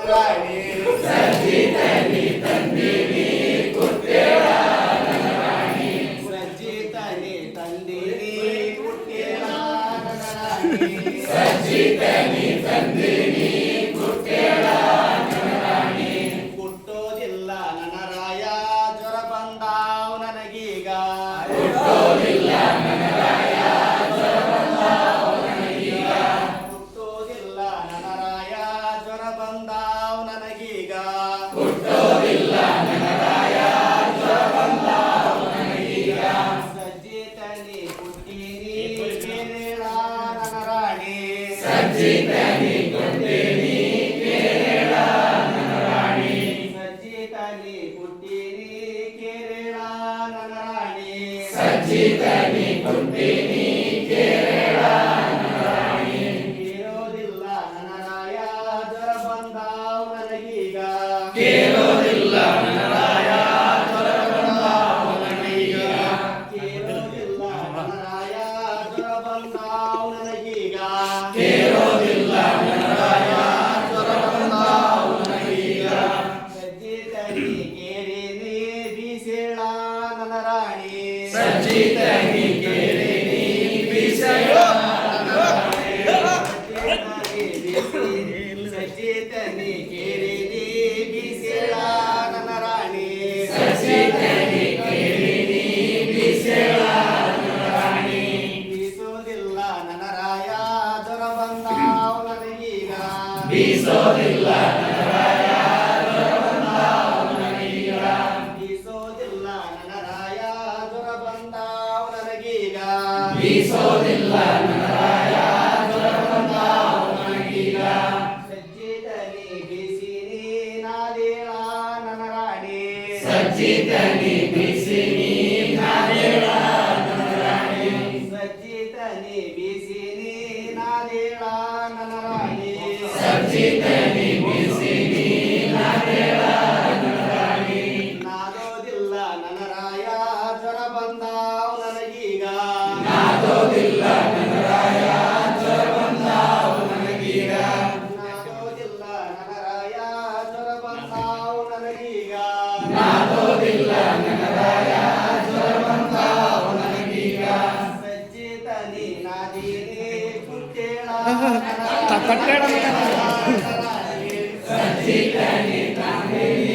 ರಾಣಿ ಸಜ್ಜಿತನಿ ತಂದಿನಿ ಕುಟ್ಟೇಳ ನನ್ನ ರಾಣಿ ಸಜ್ಜಿತನಿ ತಂದಿನಿ ಕುಟ್ಟೇಳ ನನ್ನ ರಾಣಿ ಸಜ್ಜಿತನಿ ತಂದಿನಿ ಕುಟ್ಟೇಳ ನನ್ನ ರಾಣಿ ಕುಟ್ಟೋದಿಲ್ಲ ನನ್ನ ರಾಯ ಜ್ವರ ಬಂದಾವ್ ನನಗೀಗ ಕುಟ್ಟೋದಿಲ್ಲ ನನ್ನ ರಾಯ ಜ್ವರ ಬಂದಾವ್ ನನಗೀಗ ಕುಟ್ಟೋದಿಲ್ಲ ನನ್ನ ರಾಯ ಜ್ವರ ಬಂದಾವ್ ನನಗೀಗ ಕುಟ್ಟೋದಿಲ್ಲ ನನ್ನ ರಾಯ ಜ್ವರ ಬಂದಾವ್ ನನಗೀಗ ಸಜ್ಜಿತನಿ ಕುಟ್ಟೀನಿ ಕೇರಳ ನನ್ನ ರಾಣಿ ಸಜ್ಜಿತನಿ ಕುಟ್ಟೀನಿ ಕೇರಳ ನನ್ನ ರಾಣಿ ಸಜ್ಜಿತನಿ ಕುಟ್ಟೀನಿ ಕೇರಳ ನನ್ನ ರಾಣಿ ಸಜ್ಜಿತನಿ ಕುಟ್ಟೀನಿ ಕೇರಳ ನನ್ನ ರಾಣಿ ಕೇರೋದಿಲ್ಲ ನನ್ನ ರಾಯ ಜ್ವರ ಬಂದಾವ್ ನನಗೀಗ ಕೇರೋದಿಲ್ಲ ನನ್ನ ರಾಯ ಜ್ವರ ಬಂದಾವ್ ನನಗೀಗ ಕೇರೋದಿಲ್ಲ ನನ್ನ ರಾಯ ಜ್ವರ ಬಂದಾವ್ ನನಗೀಗ ಕೇರೋದಿಲ್ಲ ನನ್ನ ರಾಯ ಜ್ವರ ಬಂದಾವ್ ನನಗೀಗ ಸಜ್ಜಿತನಿ ಕೇರಿನಿ ಬೀಸೇಳ ನನ್ನ ರಾಣಿ ಸಜ್ಜಿತನಿ ಕೇರಿನಿ ಬೀಸೇಳ ನನ್ನ ರಾಣಿ ಸಜ್ಜಿತನಿ ಕೇರಿನಿ ಬೀಸೇಳ ನನ್ನ ರಾಣಿ ಸಜ್ಜಿತನಿ ಕೇರಿನಿ ಬೀಸೇಳ ನನ್ನ ರಾಣಿ ಬೀಸೋದಿಲ್ಲ ನನ್ನ ರಾಯ ಜ್ವರ ಬಂದಾವ್ ನನಗೀಗ ಬೀಸೋದಿಲ್ಲ ನನ್ನ ರಾಯ ಜ್ವರ ಬಂದಾವ್ ನನಗೀಗ ಬೀಸೋದಿಲ್ಲ ನನ್ನ ರಾಯ ಜ್ವರ ಬಂದಾವ್ ನನಗೀಗ ಬೀಸೋದಿಲ್ಲ ನನ್ನ ರಾಯ ಜ್ವರ ಬಂದಾವ್ ನನಗೀಗ ಸಜ್ಜಿತನಿ ಬೀಸಿನಿ ನಾದೇಳ ನನ್ನ ರಾಣಿ ಸಜ್ಜಿತನಿ ಬೀಸಿನಿ ನಾದೇಳ ನನ್ನ ರಾಣಿ ಸಜ್ಜಿತನಿ ಬೀಸಿನಿ ನಾದೇಳ ನನ್ನ ರಾಣಿ ಸಜ್ಜಿತನಿ ಬೀಸಿನಿ ನಾದೇಳ ನನ್ನ ರಾಣಿ ನಾದೋದಿಲ್ಲ ನನ್ನ ರಾಯ ಜ್ವರ ಬಂದಾವ್ ನನಗೀಗ ನಾದೋದಿಲ್ಲ ನನ್ನ ರಾಯ ಜ್ವರ ಬಂದಾವ್ ನನಗೀಗ ನಾದೋದಿಲ್ಲ ನನ್ನ ರಾಯ ಜ್ವರ ಬಂದಾವ್ ನನಗೀಗ ನಾದೋದಿಲ್ಲ ನನ್ನ ರಾಯ ಜ್ವರ ಬಂದಾವ್ ನನಗೀಗ ಸಜ್ಜಿತನಿ ನಾದೀನಿ ಕುಟ್ಟೇಳ ನನ್ನ ರಾಣಿ ಸಜ್ಜಿತನಿ ತಂದಿನಿ